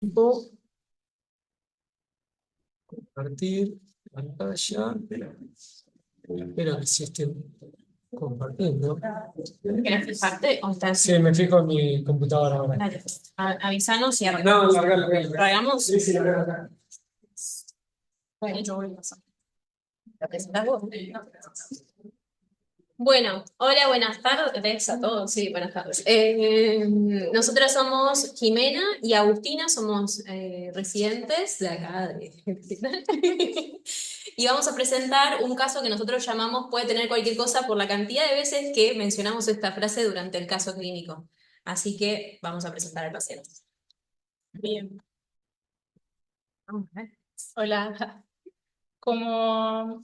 Puedo compartir pantalla. Espero que sí esté compartiendo. ¿Querés fijarte o estás? Sí, me fijo en mi computadora ahora. Dale. Avísanos y No, arreglamos. larga, larga, larga. ¿Arreglamos? Sí, sí, larga, larga. Bueno, yo voy a pasar. ¿La presentás vos? Bueno, hola, buenas tardes a todos. Sí, buenas tardes. Nosotras somos Jimena y Agustina, somos residentes de acá y vamos a presentar un caso que nosotros llamamos puede tener cualquier cosa por la cantidad de veces que mencionamos esta frase durante el caso clínico. Así que vamos a presentar al paciente. Bien. Vamos a ver. Hola. Como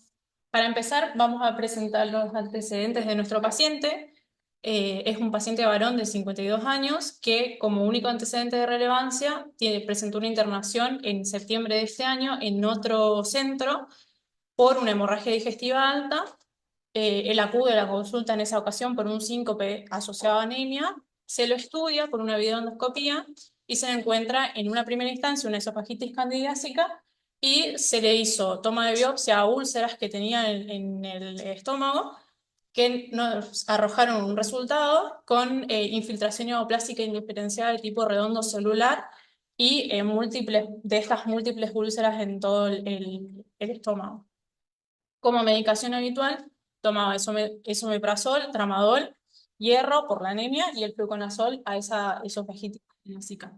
para empezar, vamos a presentar los antecedentes de nuestro paciente. Es un paciente varón de 52 años que, como único antecedente de relevancia, presentó una internación en septiembre de este año en otro centro por una hemorragia digestiva alta. Él acude a la consulta en esa ocasión por un síncope asociado a anemia, se lo estudia por una videoendoscopía y se le encuentra en una primera instancia una esofagitis candidiásica y se le hizo toma de biopsia a úlceras que tenía en el estómago que nos arrojaron un resultado con infiltración neoplástica indiferenciada de tipo redondo celular y múltiples, de estas múltiples úlceras en todo el estómago. Como medicación habitual, tomaba esomeprazol, tramadol, hierro por la anemia y el fluconazol a esa esofagitis clásica.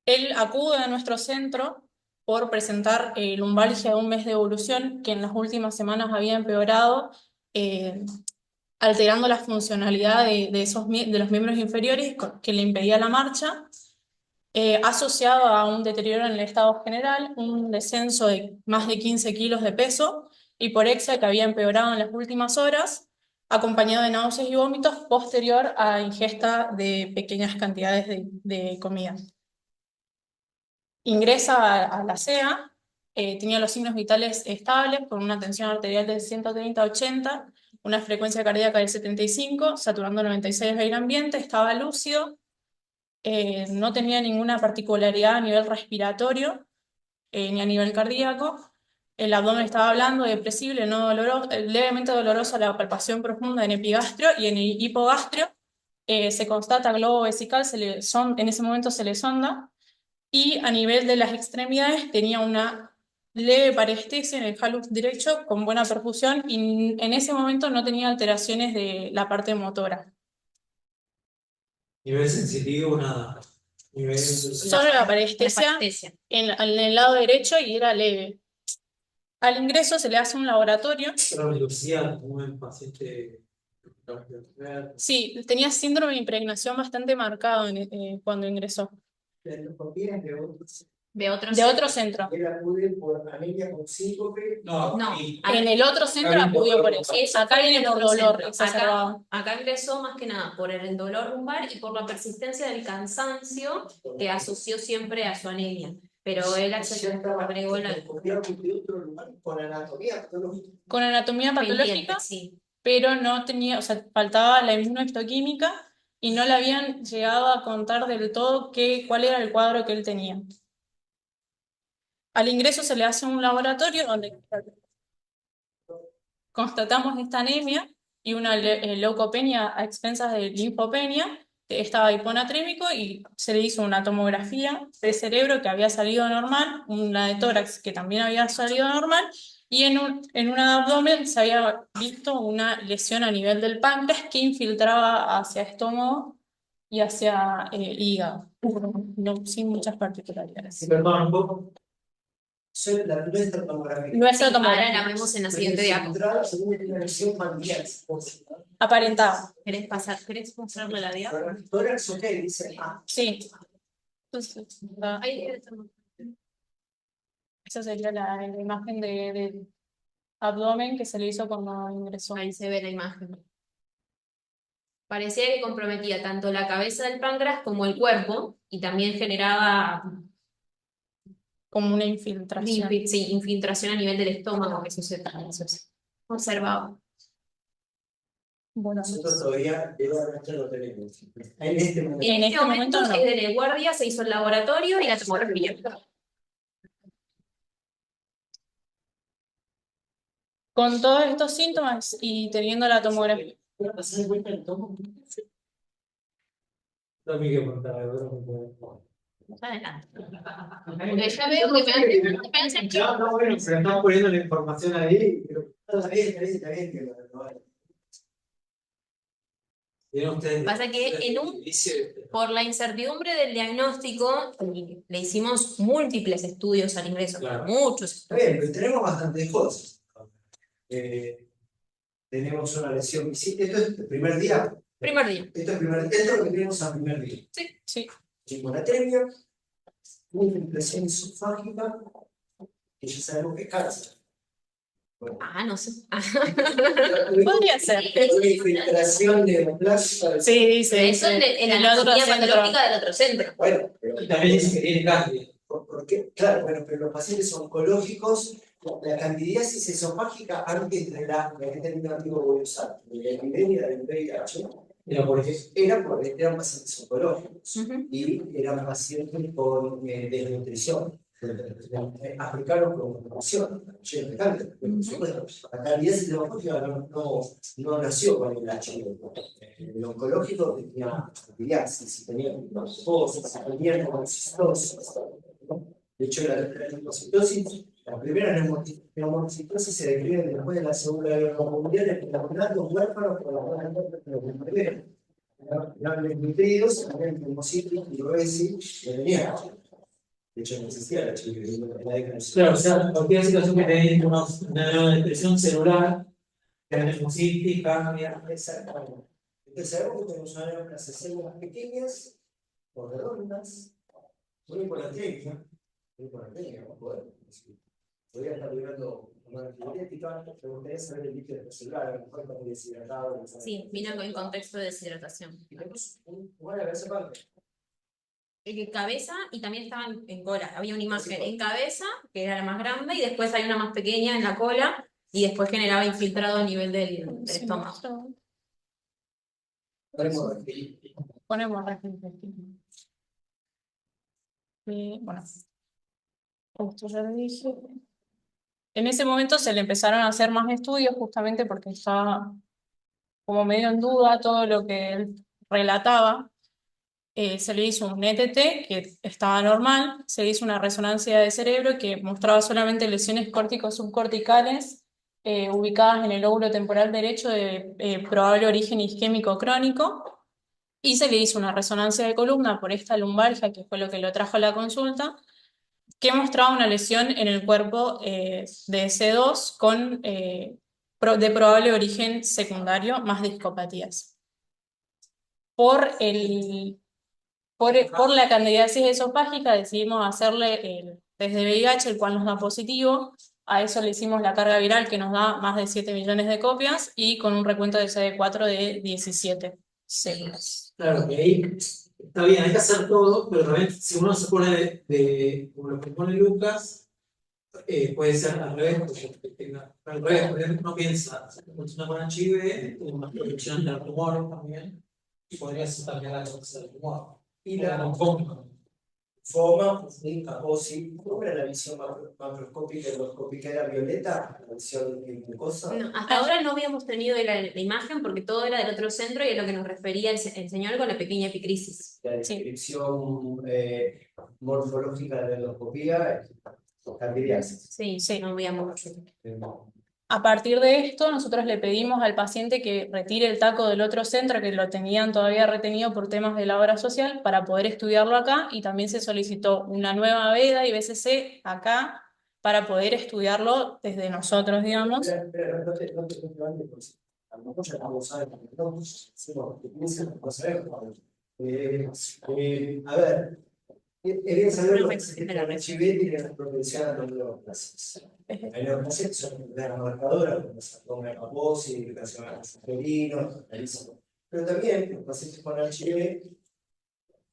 Él acude a nuestro centro por presentar lumbalgia de un mes de evolución que en las últimas semanas había empeorado, eh, alterando la funcionalidad de los miembros inferiores que le impedía la marcha, asociado a un deterioro en el estado general, un descenso de más de 15 kilos de peso, hiporexia que había empeorado en las últimas horas, acompañado de náuseas y vómitos posterior a ingesta de pequeñas cantidades de comida. Ingresa a la CEA, tenía los signos vitales estables, con una tensión arterial de 130-80, una frecuencia cardíaca de 75, saturando 96 de aire ambiente, estaba lúcido, no tenía ninguna particularidad a nivel respiratorio ni a nivel cardíaco. El abdomen estaba blando, depresible, no doloroso, levemente dolorosa la palpación profunda en epigastrio y en el hipogastrio. Se constata globo vesical, en ese momento se le sonda. Y a nivel de las extremidades tenía una leve parestesia en el halux derecho con buena perfusión y en ese momento no tenía alteraciones de la parte motora. Nivel sensitivo, nada. Nivel... Solo la parestesia en el lado derecho y era leve. Al ingreso se le hace un laboratorio. Pero Lucía, un paciente... Sí, tenía síndrome de impregnación bastante marcado cuando ingresó. De otro centro. Él acude por anemia con síncope. No, No, y- en el otro centro acudió por eso. Acá viene por dolor exacerbado. Acá ingresó más que nada por el dolor lumbar y por la persistencia del cansancio que asoció siempre a su anemia. Pero él agregó la Con anatomía pendiente, patológica, sí. pero no tenía, o sea, faltaba la inmunohistoquímica y no le habían llegado a contar del todo cuál era el cuadro que él tenía. Al ingreso se le hace un laboratorio donde constatamos esta anemia y una leucopenia a expensas de linfopenia. Estaba hiponatrémico y se le hizo una tomografía de cerebro que había salido normal, una de tórax que también había salido normal, y en un abdomen se había visto una lesión a nivel del páncreas que infiltraba hacia estómago y hacia hígado, sin muchas particularidades. Perdón, un poco. Nuestra tomografía. Nuestra Sí, ahora la tomografía vemos en la siguiente diapo. aparentaba. ¿Querés mostrarle la diapo? Tórax, ok, dice. Sí. Entonces, Ahí esa sería la imagen del abdomen que se le hizo cuando ingresó. ahí se ve la imagen. Parecía que comprometía tanto la cabeza del páncreas como el cuerpo y también generaba Como una infiltración. sí, infiltración a nivel del estómago, que eso se observaba. Bueno, Nosotros todavía no tenemos. En este momento. En este momento no. es de la guardia, se hizo el laboratorio y la tomografía. Con todos estos síntomas y teniendo la tomografía. ¿Puedo pasar de vuelta el tomo? No me quiero contar, Adelante. Porque ya veo que me hacen no, bueno, se están poniendo la información ahí. Pero está bien que ¿Vieron ustedes? Pasa que por la incertidumbre del diagnóstico, le hicimos múltiples estudios al ingreso, Claro. muchos. Está bien, pero tenemos bastantes cosas. Tenemos una lesión visible. Esto es el primer día. Primer día. Esto es lo que tenemos al primer día. Sí. Psiconatremia, una impresión esofágica, que ya sabemos que es cáncer. Bueno, No sé. Podría ser. una infiltración de plástica. Sí, dice. Eso en la el otro anatomía centro. patológica del otro centro. Bueno, pero también dice que tiene cáncer. Porque, claro, bueno, pero los pacientes oncológicos, la candidiasis esofágica antes de la que tenía amigo voy a usar, de la epidemia del VIH, eran pacientes oncológicos y eran pacientes con desnutrición. Aplicaron con nutrición, lleno de cáncer. La candidiasis esofágica no nació con el HIV. El oncológico tenía candidiasis, tenía cosas, tenía neumocitosis. De hecho, la neumocitosis, la primera neumocitosis se describe después de la Segunda Guerra Mundial en los huérfanos por la buena muerte de los primeros. Eran desnutridos, habían neumocitis y Roesi que tenía. De hecho, no existía la HIV en la década de Claro, o sea, cualquier situación que tenés una depresión celular, neumocitis, cambia. Exactamente. Entonces, sabemos que tenemos unas células pequeñas, o redondas, muy hiponatremia, no poder. Podría estar vibrando una antibiótica, me gustaría saber el líquido celular, a lo mejor está muy deshidratado. Sí, vino en contexto de deshidratación. Bueno, esa parte. Cabeza y también estaba en cola. Había una imagen en cabeza, que era la más grande, y después hay una más pequeña en la cola, y después generaba infiltrado a nivel del estómago. Ponemos registro. Bueno, esto ya lo dije. En ese momento se le empezaron a hacer más estudios justamente porque estaba como medio en duda todo lo que él relataba. Se le hizo un ETT que estaba normal, se le hizo una resonancia de cerebro que mostraba solamente lesiones córtico-subcorticales ubicadas en el lóbulo temporal derecho de probable origen isquémico crónico, y se le hizo una resonancia de columna por esta lumbalgia, que fue lo que lo trajo a la consulta, que mostraba una lesión en el cuerpo de C2 de probable origen secundario, más discopatías. Por la candidiasis esofágica decidimos hacerle el test de VIH, el cual nos da positivo. A eso le hicimos la carga viral, que nos da más de 7 millones de copias, y con un recuento de CD4 de 17 células. Claro, que ahí está bien, hay que hacer todo, pero también si uno se pone como lo que pone Lucas, puede ser al revés, al revés, por ejemplo, uno piensa, una persona con HIV, tiene una proyección del tumor también, y podría ser también la causa del tumor. Y la FOMA, Kaposi, ¿cómo era la visión macroscópica y endoscópica? ¿Era violeta? ¿La visión mucosa? No, hasta ahora no habíamos tenido la imagen porque todo era del otro centro y es lo que nos refería el señor con la pequeña epicrisis. La descripción morfológica de la endoscopía, candidiasis. Sí, no habíamos. A partir de esto, nosotros le pedimos al paciente que retire el taco del otro centro, que lo tenían todavía retenido por temas de la obra social, para poder estudiarlo acá, y también se solicitó una nueva veda y BCC acá para poder estudiarlo desde nosotros, digamos. Pero no te andes, pues, a lo mejor ya no sabemos, a ver, es bien saber que la HIV tiene la propensión a los neoplasias. Hay neoplasias que son enfermedades marcadoras, como sarcoma de Kaposi, irritación a los uterinos, pero también los pacientes con HIV,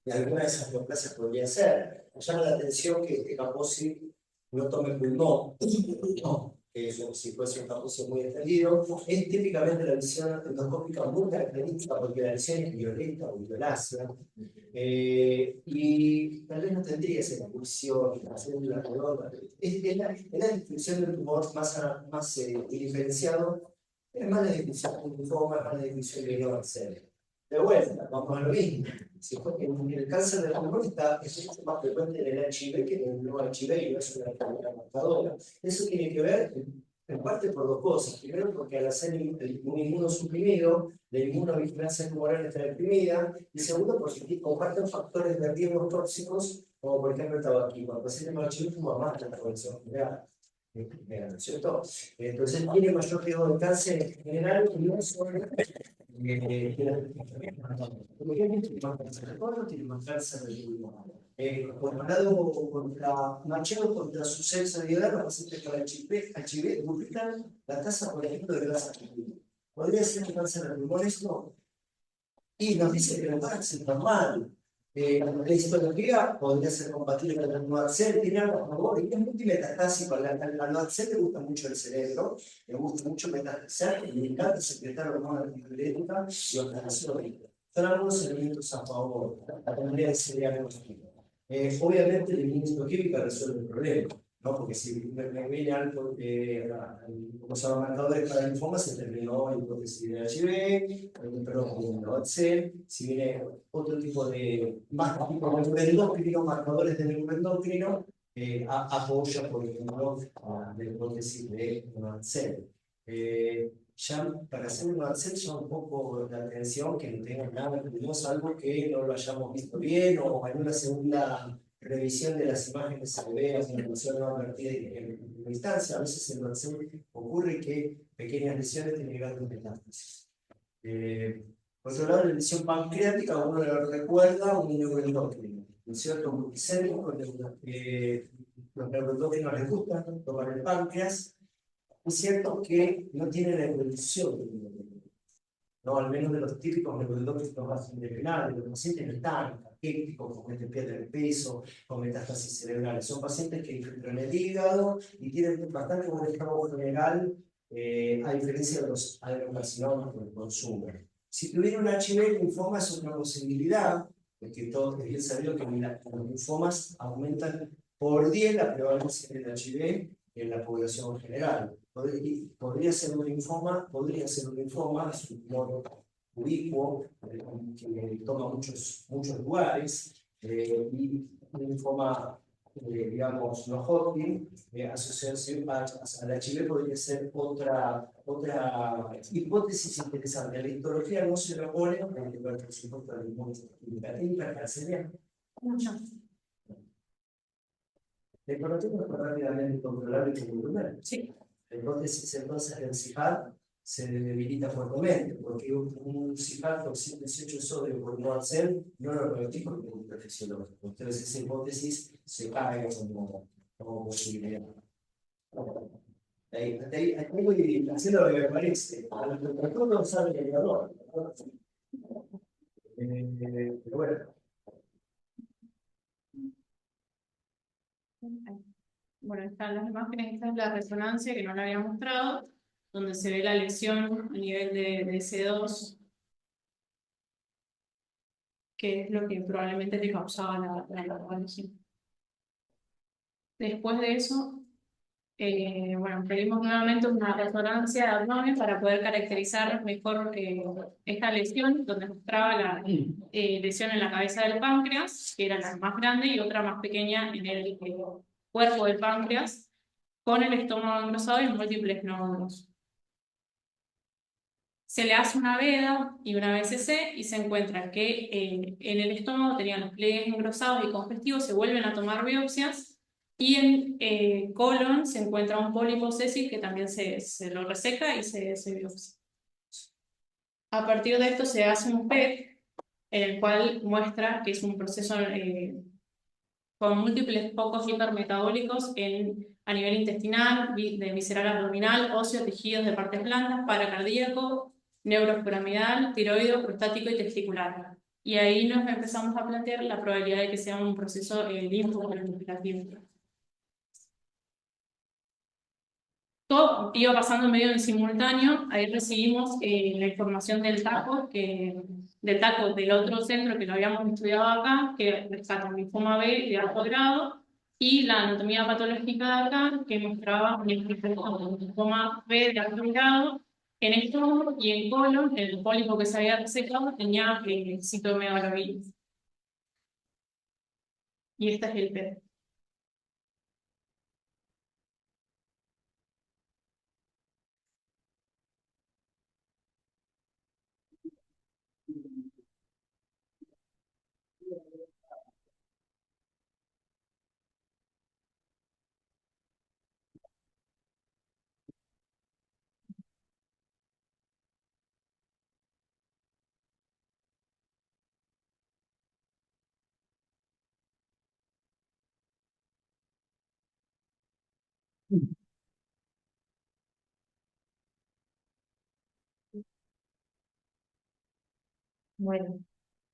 y algunas de esas neoplasias podrían ser. Me llama la atención que Kaposi no tome pulmón, que que es si fuese un papucio muy extendido, es típicamente la visión endoscópica muy característica porque la lesión es violeta o violácea, y tal vez no tendría esa expulsión, la célula redonda. Es la distribución del tumor más diferenciado, es más la distribución de un linfoma, es más la distribución de glioblastoma. De vuelta, vamos a lo mismo. Si en el cáncer de pulmón es mucho más frecuente en el HIV que en el no HIV y no es una enfermedad marcadora. Eso tiene que ver en parte por dos cosas. Primero, porque al hacer un inmunosuprimido, la inmunovigilancia tumoral está deprimida. Y segundo, porque comparten factores de riesgo tóxicos, como por ejemplo el tabaquismo. El paciente con HIV fuma más que la población general. ¿No es cierto? Entonces tiene mayor riesgo de cáncer en general y no solo comparado contra Machado, contra su sexo de edad, los pacientes con HIV duplican la tasa, por ejemplo, de grasa sanguínea. ¿Podría ser que cáncer de pulmón esto? Y nos dice que el cáncer es normal. La histología podría ser compatible con el NOACEL, tiene algo a favor, y es multimetastásico. Al NOACEL le gusta mucho el cerebro, le gusta mucho metastasizar, y le encanta secretar hormonas antipiréticas y oxidación. Son algunos elementos a favor. La tendría sería positiva. Obviamente, la inmunoquímica resuelve el problema, ¿no? Porque si me viene algo, como se llama marcadores para linfoma, se terminó la hipótesis de HIV, perdón, con NOACEL, si viene otro tipo de neuroendocrino, marcadores de neuroendocrino, apoya, por ejemplo, la hipótesis de NOACEL. Ya para hacer un NOACEL llama un poco la atención que no tenga nada curioso, algo que no lo hayamos visto bien, o en una segunda revisión de las imágenes se vea una relación no advertida en primera instancia. A veces en NOACEL ocurre que pequeñas lesiones tienen grandes metástasis. Por otro lado, la lesión pancreática, uno lo recuerda un neuroendocrino, ¿no es cierto? Multicéntrico, los neuroendocrinos les gustan tomar el páncreas. Es cierto que no tiene la evolución del neuroendocrino, ¿no? Al menos de los típicos neuroendocrinos más independientes, los pacientes no están caquéticos, con pierde de peso, con metástasis cerebrales. Son pacientes que infiltran el hígado y tienen bastante buen estado general, a diferencia de los adenocarcinomas que consumen. Si tuviera un HIV, el linfoma es una posibilidad, porque todo es bien sabido que los linfomas aumentan por 10 la prevalencia del HIV en la población general. Podría ser un linfoma, es un tumor ubicuo, que toma muchos lugares, y un linfoma, digamos, no Hodgkin, asociación al HIV podría ser otra hipótesis interesante. La histología no se lo pone, porque por supuesto la hipercalcemia. La hipertensión es rápidamente controlable con volumen. Sí. La hipótesis entonces del CIHAD se debilita fuertemente, porque un CIHAD con 118 sodio por NOACEL no lo practico como un fisiológico. Entonces esa hipótesis se cae como posibilidad. Ahí voy haciendo lo que me parece. A los contratos no saben el valor. Pero bueno. Bueno, están las imágenes, esta es la resonancia que no la había mostrado, donde se ve la lesión a nivel de C2, que es lo que probablemente te causaba la lesión. Después de eso, bueno, pedimos nuevamente una resonancia de abdomen para poder caracterizar mejor esta lesión, donde mostraba la lesión en la cabeza del páncreas, que era la más grande, y otra más pequeña en el cuerpo del páncreas, con el estómago engrosado y múltiples nódulos. Se le hace una veda y una BCC y se encuentra que en el estómago tenían los pliegues engrosados y congestivos, se vuelven a tomar biopsias, y en colon se encuentra un pólipo sésil que también se lo reseca y se biopsia. A partir de esto se hace un PET, en el cual muestra que es un proceso con múltiples focos hipermetabólicos a nivel intestinal, de visceral abdominal, óseo, tejidos de partes blandas, paracardíaco, neuropiramidal, tiroideo, prostático y testicular. Y ahí nos empezamos a plantear la probabilidad de que sea un proceso linfoproliferativa. todo iba pasando medio en simultáneo. Ahí recibimos la información del TACO del otro centro que lo habíamos estudiado acá, que rescata linfoma B de alto grado, y la anatomía patológica de acá, que mostraba linfoma B de alto grado en estómago y en colon. El pólipo que se había resecado tenía citomegalovirus. Y este es el PET. Bueno,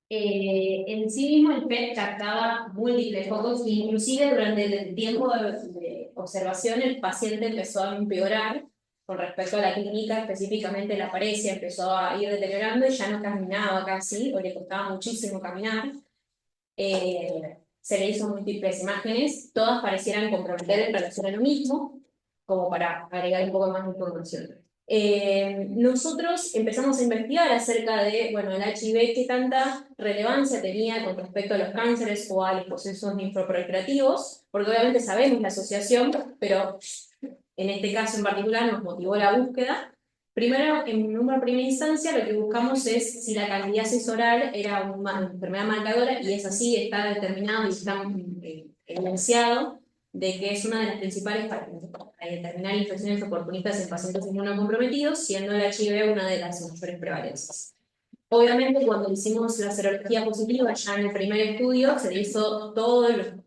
en sí mismo el PET captaba múltiples focos, e inclusive durante el tiempo de observación el paciente empezó a empeorar con respecto a la clínica, específicamente la paresia empezó a ir deteriorando y ya no caminaba casi, o le costaba muchísimo caminar. Se le hizo múltiples imágenes, todas parecieran comprometer en relación a lo mismo, como para agregar un poco más de información. Nosotros empezamos a investigar acerca de, bueno, el HIV, qué tanta relevancia tenía con respecto a los cánceres o a los procesos linfoproliferativos, porque obviamente sabemos la asociación, pero en este caso en particular nos motivó la búsqueda. Primero, en una primera instancia, lo que buscamos es si la candidiasis oral era una enfermedad marcadora, y es así, está determinado y está evidenciado de que es una de las principales para determinar infecciones oportunistas en pacientes inmunocomprometidos, siendo el HIV una de las mayores prevalencias. Obviamente, cuando hicimos la serología positiva, ya en el primer estudio, se le hizo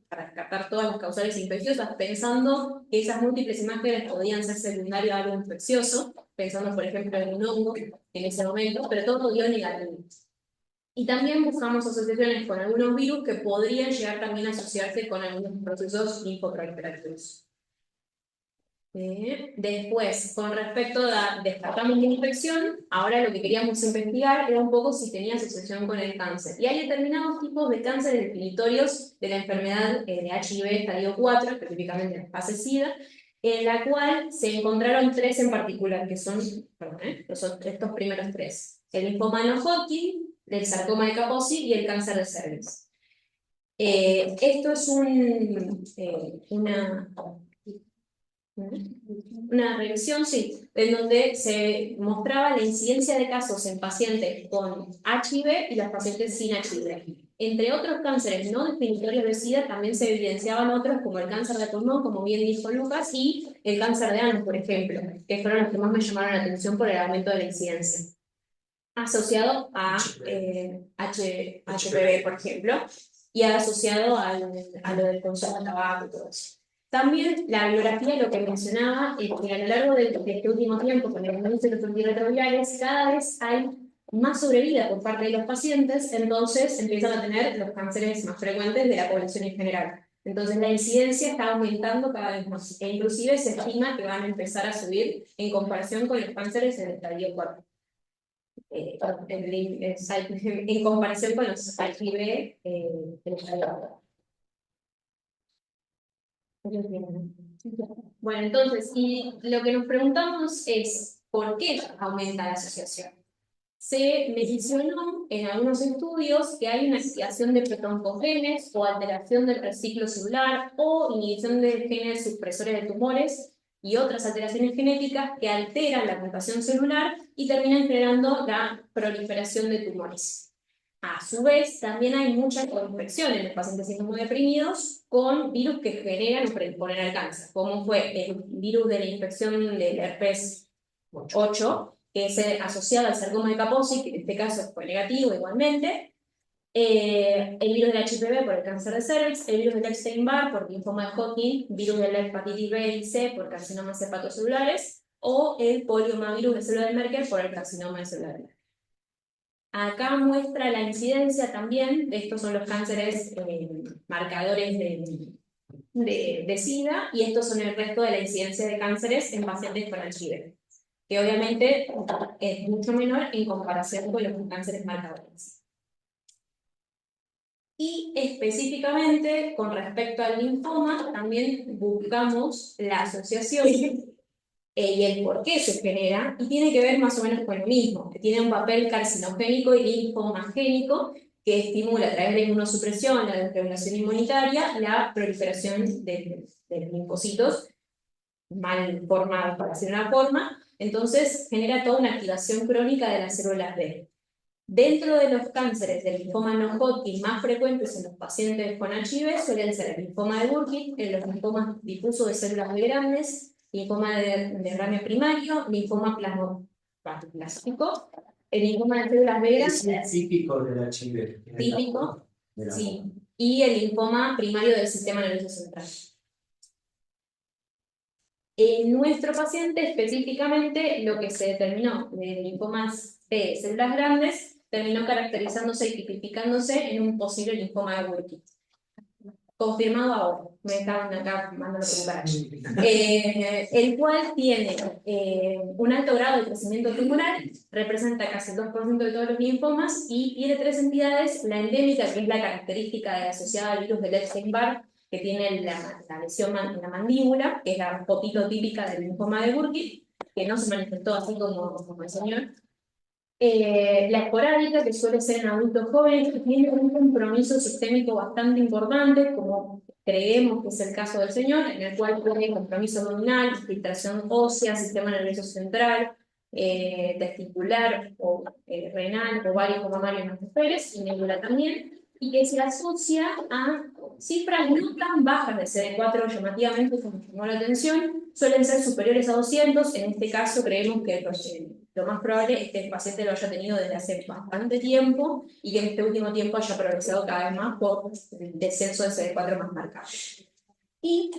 para descartar todas las causales infecciosas, pensando que esas múltiples imágenes podían ser secundarias a algo infeccioso, pensando, por ejemplo, en un hongo en ese momento, pero todo dio negativo. Y también buscamos asociaciones con algunos virus que podrían llegar también a asociarse con algunos procesos linfoproliferativos. Después, con respecto a descartamos la infección, ahora lo que queríamos investigar era un poco si tenía asociación con el cáncer. Y hay determinados tipos de cánceres definitorios de la enfermedad de HIV estadio 4, específicamente la fase SIDA, en la cual se encontraron tres en particular, que son, son estos primeros tres: el linfoma no Hodgkin, el sarcoma de Kaposi y el cáncer de cervix. Esto es una revisión, sí, en donde se mostraba la incidencia de casos en pacientes con HIV y los pacientes sin HIV. Entre otros cánceres no definitorios de SIDA también se evidenciaban otros, como el cáncer de pulmón, como bien dijo Lucas, y el cáncer de ano, por ejemplo, que fueron los que más me llamaron la atención por el aumento de la incidencia, asociado a HPV, por ejemplo, y asociado a lo del consumo de tabaco y todo eso. También la bibliografía lo que mencionaba es que a lo largo de este último tiempo, con el aumento de los antirretrovirales, cada vez hay más sobrevida por parte de los pacientes, entonces empiezan a tener los cánceres más frecuentes de la población en general. Entonces la incidencia está aumentando cada vez más, e inclusive se estima que van a empezar a subir en comparación con los cánceres en el estadio 4. En comparación con los HIV del estadio 4. Bueno, entonces, y lo que nos preguntamos es, ¿por qué aumenta la asociación? Se mencionó en algunos estudios que hay una activación de protoncogenes o alteración del reciclo celular o inhibición de genes supresores de tumores y otras alteraciones genéticas que alteran la mutación celular y terminan generando la proliferación de tumores. A su vez, también hay mucha coinfección en los pacientes inmunodeprimidos con virus que generan o predisponen al cáncer, como fue el virus de la infección del herpes 8, que es asociado al sarcoma de Kaposi, que en este caso fue negativo igualmente, el virus del HPV por el cáncer de cervix, el virus del Epstein-Barr por linfoma de Hodgkin, virus de la hepatitis B y C por carcinomas hepatocelulares, o el poliomavirus de célula de Merkel por el carcinoma de célula de Merkel. Acá muestra la incidencia también, estos son los cánceres marcadores de de SIDA, y estos son el resto de la incidencia de cánceres en pacientes con HIV, que obviamente es mucho menor en comparación con los cánceres marcadores. Y específicamente con respecto al linfoma, también buscamos la asociación y el por qué se genera, y tiene que ver más o menos con lo mismo, que tiene un papel carcinogénico y linfomagénico que estimula a través de la inmunosupresión, la desregulación inmunitaria, la proliferación de linfocitos mal formados, para hacer una forma. Entonces genera toda una activación crónica de las células B. Dentro de los cánceres del linfoma no Hodgkin más frecuentes en los pacientes con HIV suelen ser el linfoma de Burkitt, los linfomas difusos de células B grandes, linfoma de rame primario, linfoma plasmático, el linfoma de células B Es grandes, típico del HIV. típico, De la- sí, y el linfoma primario del sistema nervioso central. En nuestro paciente específicamente, lo que se determinó de linfomas B de células grandes terminó caracterizándose y tipificándose en un posible linfoma de Burkitt. Confirmado ahora, me estaban acá mandando a preguntar. El cual tiene un alto grado de crecimiento tumoral, representa casi el 2% de todos los linfomas y tiene 3 entidades: la endémica, que es la característica asociada al virus del Epstein-Barr, que tiene la lesión en la mandíbula, que es la fotito típica del linfoma de Burkitt, que no se manifestó así como el señor. La esporádica, que suele ser en adultos jóvenes, que tiene un compromiso sistémico bastante importante, como creemos que es el caso del señor, en el cual tiene compromiso abdominal, infiltración ósea, sistema nervioso central, testicular o renal, ovario, mamario en las mujeres, y nebula también, y que se asocia a cifras no tan bajas de CD4, llamativamente, como llamó la atención, suelen ser superiores a 200. En este caso creemos que lo más probable es que el paciente lo haya tenido desde hace bastante tiempo y que en este último tiempo haya progresado cada vez más por el descenso de CD4 más marcado. Y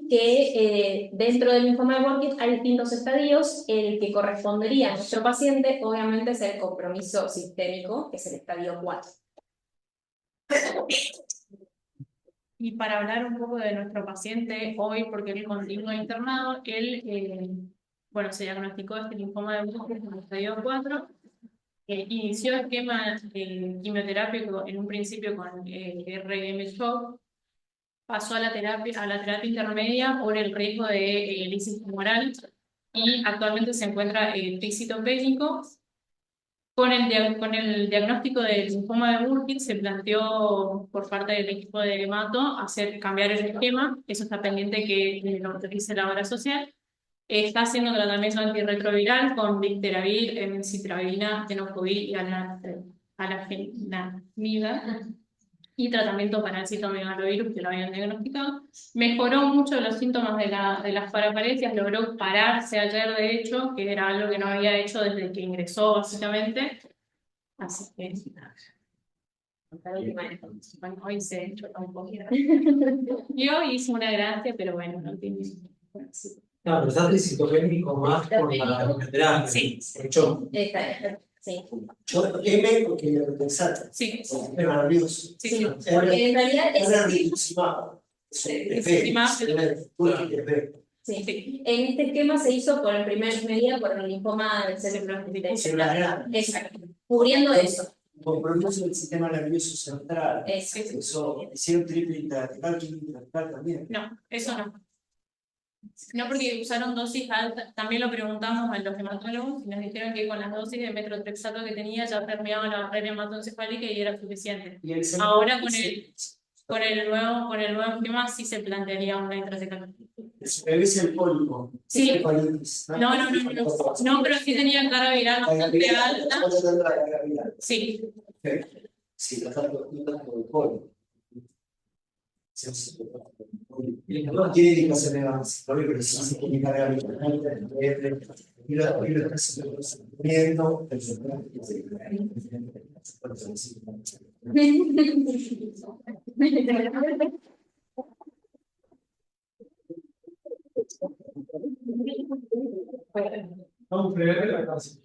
que dentro del linfoma de Burkitt hay distintos estadios. El que correspondería a nuestro paciente obviamente es el compromiso sistémico, que es el estadio 4. Y para hablar un poco de nuestro paciente hoy, porque él continúa internado, él, bueno, se diagnosticó este linfoma de Burkitt en el estadio 4, inició esquema quimioterápico en un principio con RM-SHOC, pasó a la terapia intermedia por el riesgo de lisis tumoral y actualmente se encuentra tricitopénico. Con el diagnóstico del linfoma de Burkitt se planteó por parte del equipo de hemato cambiar el esquema. Eso está pendiente que lo autorice la obra social. Está haciendo tratamiento antirretroviral con Victeravir, encitravina, tenofovir y alafenamida, y tratamiento para el citomegalovirus, que lo habían diagnosticado. Mejoró mucho los síntomas de las paraparesias, logró pararse ayer, de hecho, que era algo que no había hecho desde que ingresó, básicamente. Así que, nada. Bueno, hoy se chocó un poquito. Yo hice una gracia, pero bueno, no tiene. No, pero está tricitopénico más por la quimioterapia. Sí. Hecho, Sí. Yo M porque le pensar. Sí. Es maravilloso. Sí, porque en realidad es rituximab. Sí. En este esquema se hizo por el primer medida por el linfoma del cerebro. Exacto. Cubriendo eso. Compromiso del sistema nervioso central. Eso. Eso, hicieron triple intratecal también. No, eso no. No, porque usaron dosis altas. También lo preguntamos a los hematólogos y nos dijeron que con las dosis de metrotrexato que tenía ya permeaba la barrera hematoencefálica y era suficiente. Ahora con el nuevo esquema sí se plantearía una intratecal. Es el pólipo. Sí. No, pero sí tenía carga viral bastante alta. Sí. Sí, no tanto el pólipo. No tiene indicación de avance, pero sí se tiene carga viral. Y lo está viendo vamos a ver la casa.